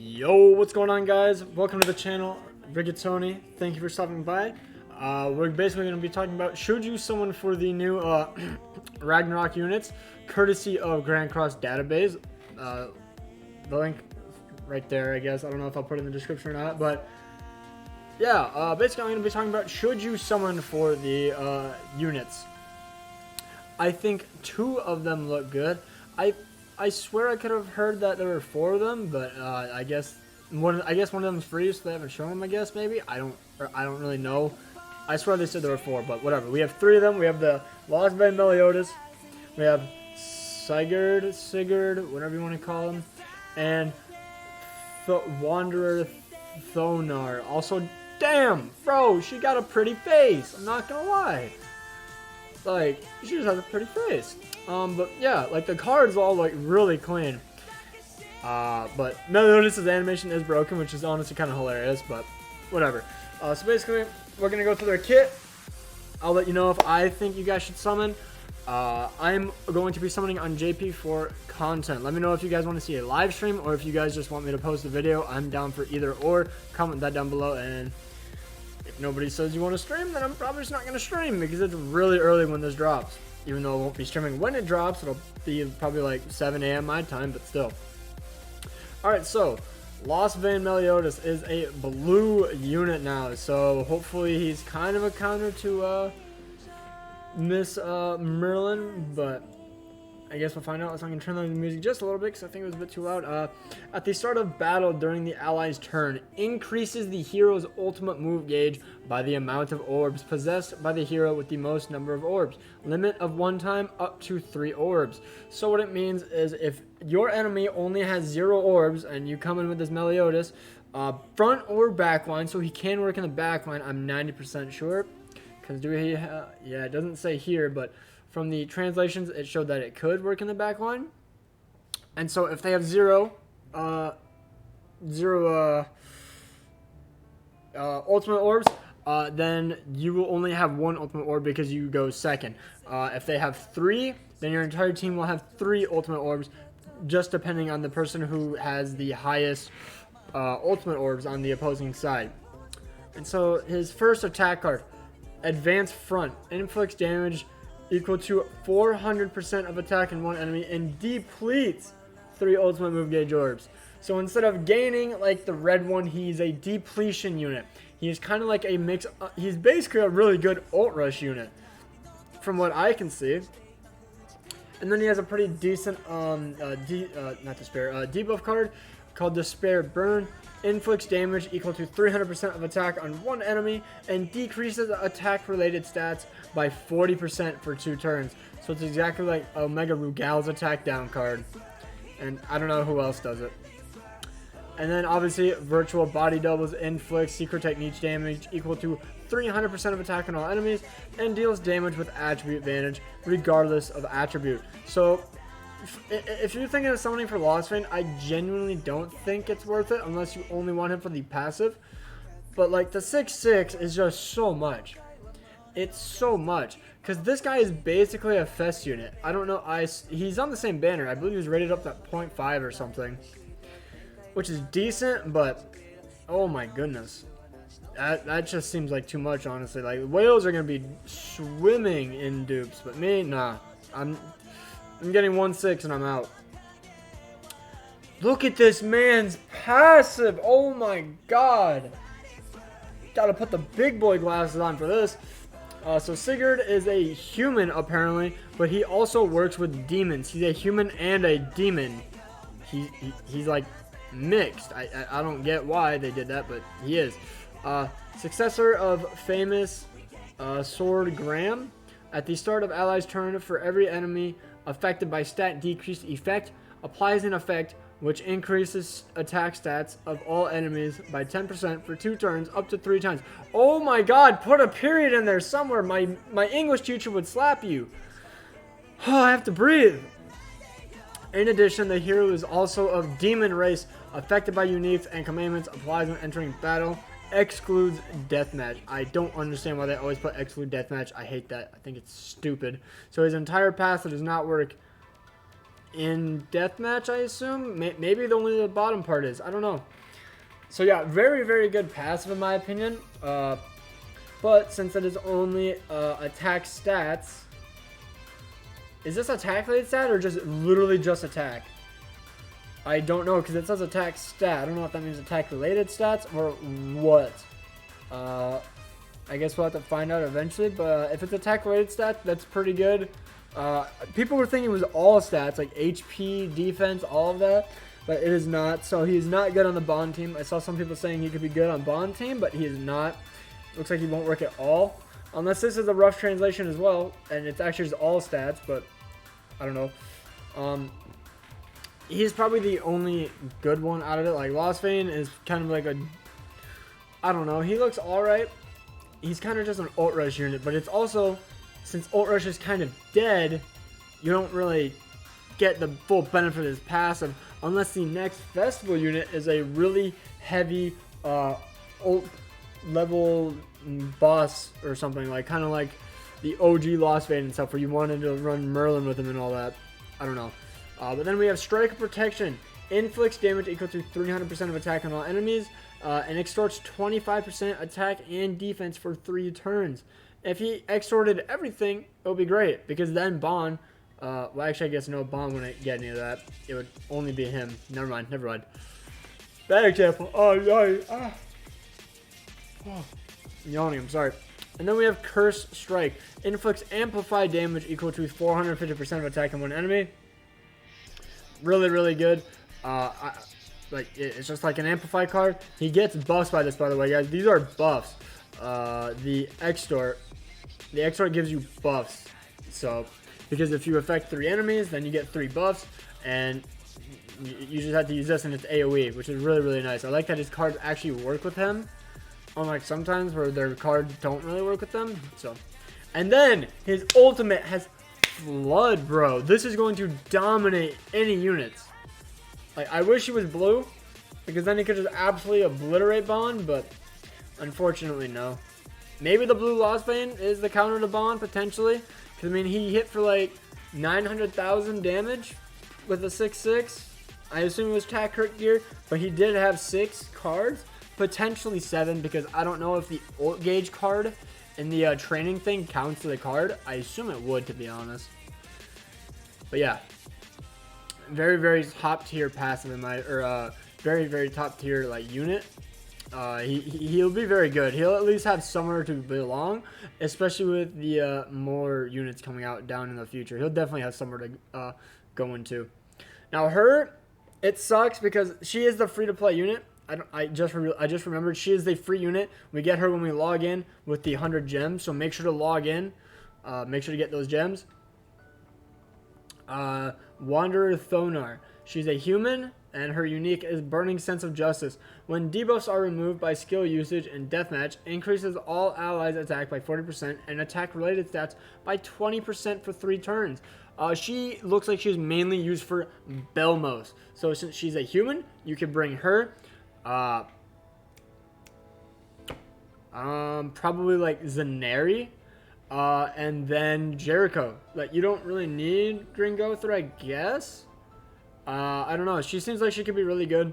Yo, what's going on, guys? Welcome to the channel, Rigatoni. Thank you for stopping by. We're basically going to be talking about should you summon for the new Ragnarok units, courtesy of Grand Cross Database. The link right there, I guess. I don't know if I'll put it in the description or not, but yeah, basically I'm going to be talking about should you summon for the units. I think 2 of them look good. I swear I could have heard that there were 4 of them, but I guess one of them is free, so they haven't shown them. I guess maybe I don't really know. I swear they said there were 4, but whatever. We have 3 of them. We have the Lost Van Meliodas, we have Sigurd, whatever you want to call him, and Wanderer Thonar. Also, damn, bro, she got a pretty face. I'm not gonna lie. Like, she just has a pretty face. But yeah, like the cards all like really clean. But Meliodas' animation is broken, which is honestly kind of hilarious, but whatever. So basically, we're gonna go through their kit. I'll let you know if I think you guys should summon. I'm going to be summoning on JP for content. Let me know if you guys want to see a live stream or if you guys just want me to post a video. I'm down for either or. Comment that down below, and if nobody says you want to stream, then I'm probably just not going to stream because it's really early when this drops. Even though I won't be streaming when it drops, it'll be probably like 7 a.m. my time, but still. Alright, so Lost Van Meliodas is a blue unit now, so hopefully he's kind of a counter to Miss Merlin, but I guess we'll find out. So I'm going to turn on the music just a little bit because I think it was a bit too loud. At the start of battle during the allies' turn, increases the hero's ultimate move gauge by the amount of orbs possessed by the hero with the most number of orbs. Limit of 1 time up to 3 orbs. So what it means is if your enemy only has 0 orbs and you come in with this Meliodas, front or back line, so he can work in the back line, I'm 90% sure. Because yeah, it doesn't say here, but from the translations, it showed that it could work in the back line. And so if they have 0 ultimate orbs, then you will only have 1 ultimate orb because you go second. If they have 3, then your entire team will have 3 ultimate orbs, just depending on the person who has the highest ultimate orbs on the opposing side. And so his first attack card, Advanced Front, inflicts damage equal to 400% of attack in one enemy and depletes 3 ultimate move gauge orbs. So instead of gaining like the red one, he's a depletion unit. He's kind of like a mix. He's basically a really good ult rush unit, from what I can see. And then he has a pretty decent debuff card called Despair Burn. Inflicts damage equal to 300% of attack on one enemy and decreases attack related stats by 40% for 2 turns. So it's exactly like Omega Rugal's attack down card. And I don't know who else does it. And then obviously Virtual Body Doubles inflicts secret technique damage equal to 300% of attack on all enemies and deals damage with attribute advantage regardless of attribute. So if you're thinking of summoning for Lost Van, I genuinely don't think it's worth it unless you only want him for the passive. But like the 6/6 is just so much. It's so much. Because this guy is basically a Fest unit. I don't know. He's on the same banner. I believe he was rated up at 0.5 or something. Which is decent, but oh my goodness. That just seems like too much, honestly. Like, whales are going to be swimming in dupes. But me, nah. I'm getting 1/6 and I'm out. Look at this man's passive. Oh my god. Gotta put the big boy glasses on for this. So Sigurd is a human apparently, but he also works with demons. He's a human and a demon. He's like mixed. I don't get why they did that, but he is. Successor of famous Sword Graham. At the start of allies' turn, for every enemy affected by stat decreased effect, applies an effect which increases attack stats of all enemies by 10% for 2 turns up to 3 times. Oh my god, put a period in there somewhere. My English teacher would slap you. Oh, I have to breathe. In addition, the hero is also of demon race, affected by uniques and commandments, applies when entering battle, excludes deathmatch. I don't understand why they always put exclude deathmatch. I hate that. I think it's stupid. So his entire passive does not work in deathmatch, I assume. Maybe only the bottom part is. I don't know. So yeah, very, very good passive in my opinion. But since it is only attack stats, is this attack related stat or just literally just attack? I don't know because it says attack stat. I don't know if that means attack related stats or what. I guess we'll have to find out eventually. But if it's attack related stats, that's pretty good. People were thinking it was all stats like HP, defense, all of that. But it is not. So he's not good on the Bond team. I saw some people saying he could be good on Bond team, but he is not. Looks like he won't work at all. Unless this is a rough translation as well. And it's actually just all stats, but I don't know. He's probably the only good one out of it. Like, Lost Vein is kind of like a... I don't know. He looks alright. He's kind of just an ult rush unit. But it's also... Since ult rush is kind of dead, you don't really get the full benefit of his passive unless the next festival unit is a really heavy ult level boss or something. Like, kind of like the OG Lost Vein and stuff where you wanted to run Merlin with him and all that. I don't know. But then we have Striker Protection. Inflicts damage equal to 300% of attack on all enemies. And extorts 25% attack and defense for 3 turns. If he extorted everything, it would be great. Because then Bond... well, actually, I guess no, Bond wouldn't get any of that. It would only be him. Never mind. Bad example. Oh, yawning, I'm sorry. And then we have Curse Strike. Inflicts amplified damage equal to 450% of attack on one enemy. Really, really good. It's just like an amplify card. He gets buffs by this, by the way, guys. These are buffs. The extort gives you buffs. So, because if you affect 3 enemies, then you get 3 buffs, and you just have to use this, and it's AOE, which is really, really nice. I like that his cards actually work with him, unlike sometimes where their cards don't really work with them. So, and then his ultimate has Flood, bro. This is going to dominate any units. Like, I wish he was blue, because then he could just absolutely obliterate Bond, but unfortunately, no. Maybe the blue Lost Vein is the counter to Bond, potentially. Because, I mean, he hit for, like, 900,000 damage with a 6/6. I assume it was attack crit gear, but he did have 6 cards. Potentially 7, because I don't know if the ult gauge card in the training thing counts to the card. I assume it would, to be honest. But yeah, very, very top tier passive in my, very, very top tier like unit. He'll be very good. He'll at least have somewhere to belong, especially with the more units coming out down in the future. He'll definitely have somewhere to go into. Now her, it sucks because she is the free to play unit. I just remembered she is the free unit. We get her when we log in with the 100 gems. So make sure to log in. Make sure to get those gems. Wanderer Thonar. She's a human, and her unique is Burning Sense of Justice. When debuffs are removed by skill usage in deathmatch, increases all allies' attack by 40% and attack-related stats by 20% for 3 turns. She looks like she's mainly used for Belmos. So since she's a human, you can bring her. Probably like Zaneri, and then Jericho. Like, you don't really need Gringother, I guess. I don't know. She seems like she could be really good.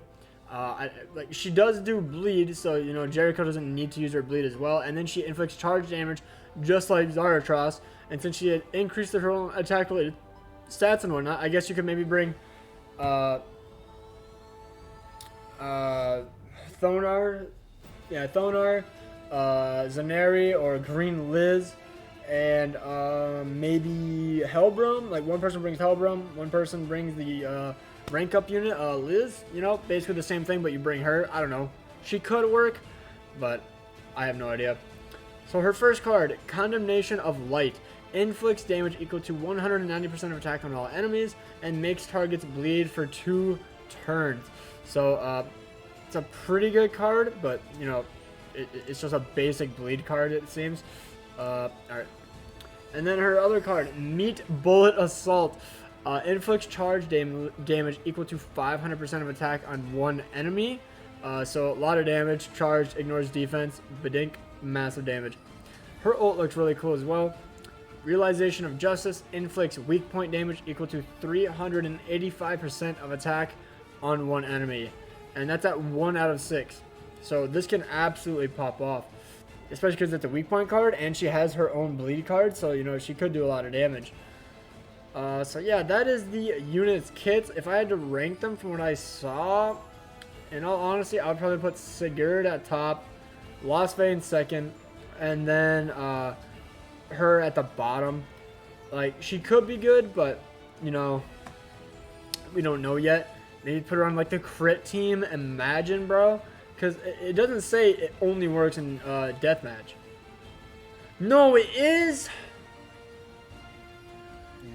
Like, she does do bleed, so, you know, Jericho doesn't need to use her bleed as well. And then she inflicts charge damage, just like Zaratros. And since she had increased her own attack-related stats and whatnot, I guess you could maybe bring, Thonar, Zaneri, or Green Liz, and maybe Hellbrum. Like, one person brings Hellbrum, one person brings the rank up unit, Liz. You know, basically the same thing, but you bring her. I don't know. She could work, but I have no idea. So her first card, Condemnation of Light. Inflicts damage equal to 190% of attack on all enemies and makes targets bleed for 2 turns. So, it's a pretty good card, but, you know, it's just a basic bleed card, it seems. Alright. And then her other card, Meat Bullet Assault. Inflicts charge damage equal to 500% of attack on one enemy. So, a lot of damage. Charged, ignores defense. Badink, massive damage. Her ult looks really cool as well. Realization of Justice inflicts weak point damage equal to 385% of attack on one enemy. And that's at 1 out of 6. So this can absolutely pop off. Especially because it's a weak point card and she has her own bleed card. So, you know, she could do a lot of damage. So yeah, that is the units kits. If I had to rank them from what I saw, in all honesty, I would probably put Sigurd at top, Lostvayne second, and then her at the bottom. Like, she could be good, but, you know, we don't know yet. Maybe put her on, like, the crit team. Imagine, bro. Because it doesn't say it only works in deathmatch. No, it is.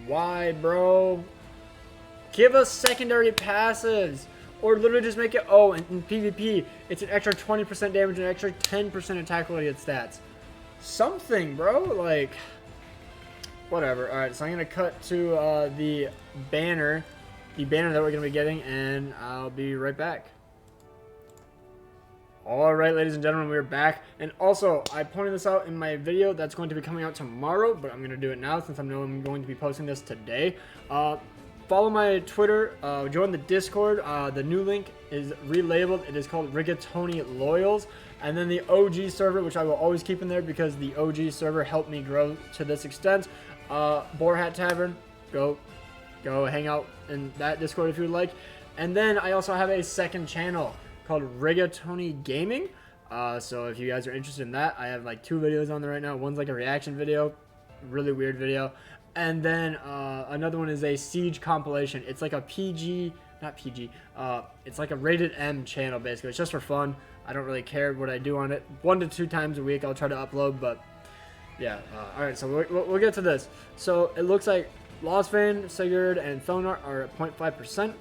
Why, bro? Give us secondary passives. Or literally just make it, oh, in PvP, it's an extra 20% damage and an extra 10% attack-related stats. Something, bro. Like, whatever. Alright, so I'm going to cut to the banner. The banner that we're going to be getting, and I'll be right back. Alright, ladies and gentlemen, we're back. And also, I pointed this out in my video that's going to be coming out tomorrow, but I'm going to do it now since I know I'm going to be posting this today. Follow my Twitter, join the Discord. The new link is relabeled. It is called Rigatoni Loyals. And then the OG server, which I will always keep in there because the OG server helped me grow to this extent. Boar Hat Tavern, go hang out in that Discord if you would like. And then I also have a second channel called Rigatoni Gaming. So if you guys are interested in that, I have like 2 videos on there right now. One's like a reaction video, really weird video. And then another one is a Siege compilation. It's like a PG, not PG, it's like a rated M channel basically. It's just for fun. I don't really care what I do on it. 1 to 2 times a week I'll try to upload, but yeah. Alright, so we'll get to this. So it looks like Lostvayne, Sigurd, and Thonar are at 0.5%.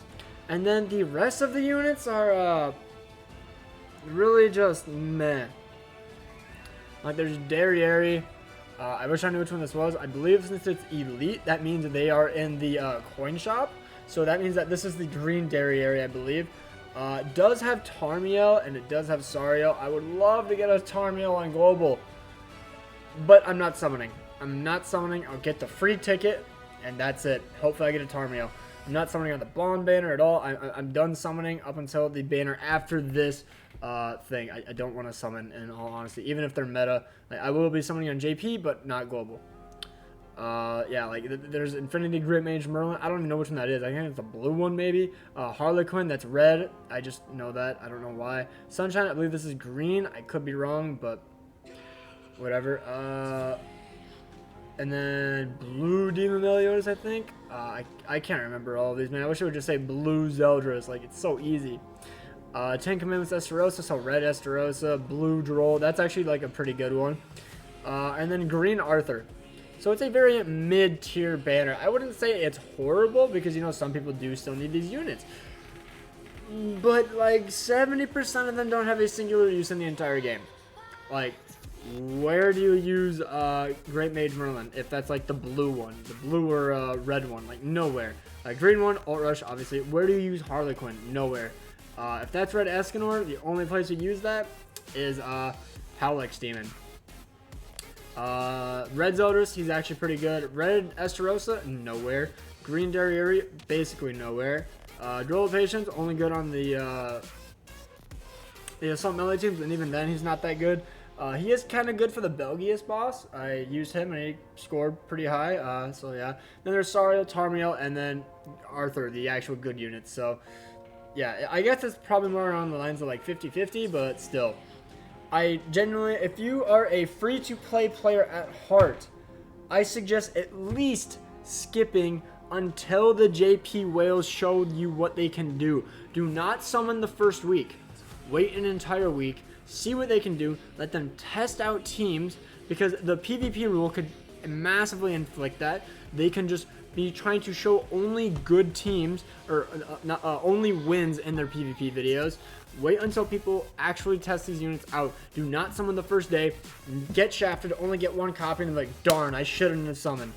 And then the rest of the units are really just meh. Like there's Derriere. I wish I knew which one this was. I believe since it's elite, that means they are in the coin shop. So that means that this is the green Derriere, I believe. It does have Tarmiel and it does have Sariel. I would love to get a Tarmiel on global, but I'm not summoning. I'll get the free ticket and that's it. Hopefully I get a Tarmiel. I'm not summoning on the Bond banner at all. I'm done summoning up until the banner after this thing. I don't want to summon, in all honesty, even if they're meta. Like, I will be summoning on JP, but not global. Yeah, like there's Infinity Great Mage Merlin. I don't even know which one that is. I think it's the blue one, maybe. Harlequin, that's red. I just know that. I don't know why. Sunshine, I believe this is green. I could be wrong, but whatever. And then blue Demon Meliodas, I think. I can't remember all of these, man. I wish it would just say blue Zeldris. Like, it's so easy. 10 Commandments Esterosa, so red Esterosa, blue Droll. That's actually, like, a pretty good one. And then green Arthur. So it's a very mid-tier banner. I wouldn't say it's horrible because, you know, some people do still need these units. But, like, 70% of them don't have a singular use in the entire game. Like, where do you use Great Mage Merlin if that's like the blue one, the blue or red one? Like nowhere. Green one, Alt Rush, obviously. Where do you use Harlequin? Nowhere. If that's red Escanor, the only place you use that is Howlex Demon. Red Zeldris, he's actually pretty good. Red Esterosa, nowhere. Green Derriere, basically nowhere. Droll of Patience, only good on the Assault Melee teams, and even then he's not that good. He is kind of good for the Belgius boss. I used him and he scored pretty high. So yeah. Then there's Sariel, Tarmiel, and then Arthur, the actual good units. So yeah, I guess it's probably more around the lines of like 50-50, but still. I genuinely, if you are a free-to-play player at heart, I suggest at least skipping until the JP Whales showed you what they can do. Do not summon the first week. Wait an entire week. See what they can do. Let them test out teams, because the PvP rule could massively inflict that. They can just be trying to show only good teams, or only wins in their PvP videos. Wait until people actually test these units out. Do not summon the first day, get shafted, only get 1 copy, and be like, darn, I shouldn't have summoned.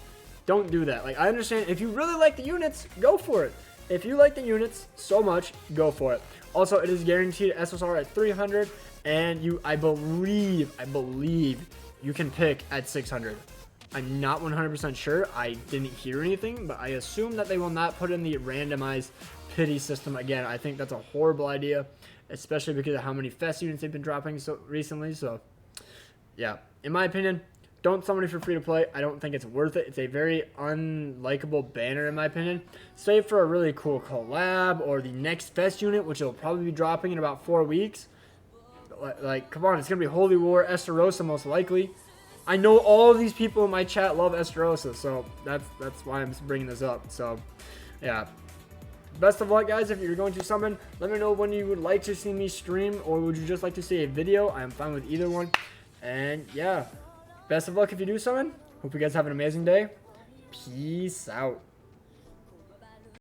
Don't do that. Like, I understand, if you really like the units, go for it. If you like the units so much, go for it. Also, it is guaranteed SSR at 300, and I believe you can pick at 600. I'm not 100% sure. I didn't hear anything, but I assume that they will not put in the randomized pity system again. I think that's a horrible idea, especially because of how many fest units they've been dropping so recently. So, yeah, in my opinion, don't summon it for free to play. I don't think it's worth it. It's a very unlikable banner, in my opinion. Save for a really cool collab or the next fest unit, which will probably be dropping in about 4 weeks. Like, come on, it's going to be Holy War, Esterosa most likely. I know all of these people in my chat love Esterosa, so that's why I'm bringing this up. So, yeah. Best of luck, guys. If you're going to summon, let me know when you would like to see me stream, or would you just like to see a video. I am fine with either one. And, yeah. Best of luck if you do summon. Hope you guys have an amazing day. Peace out.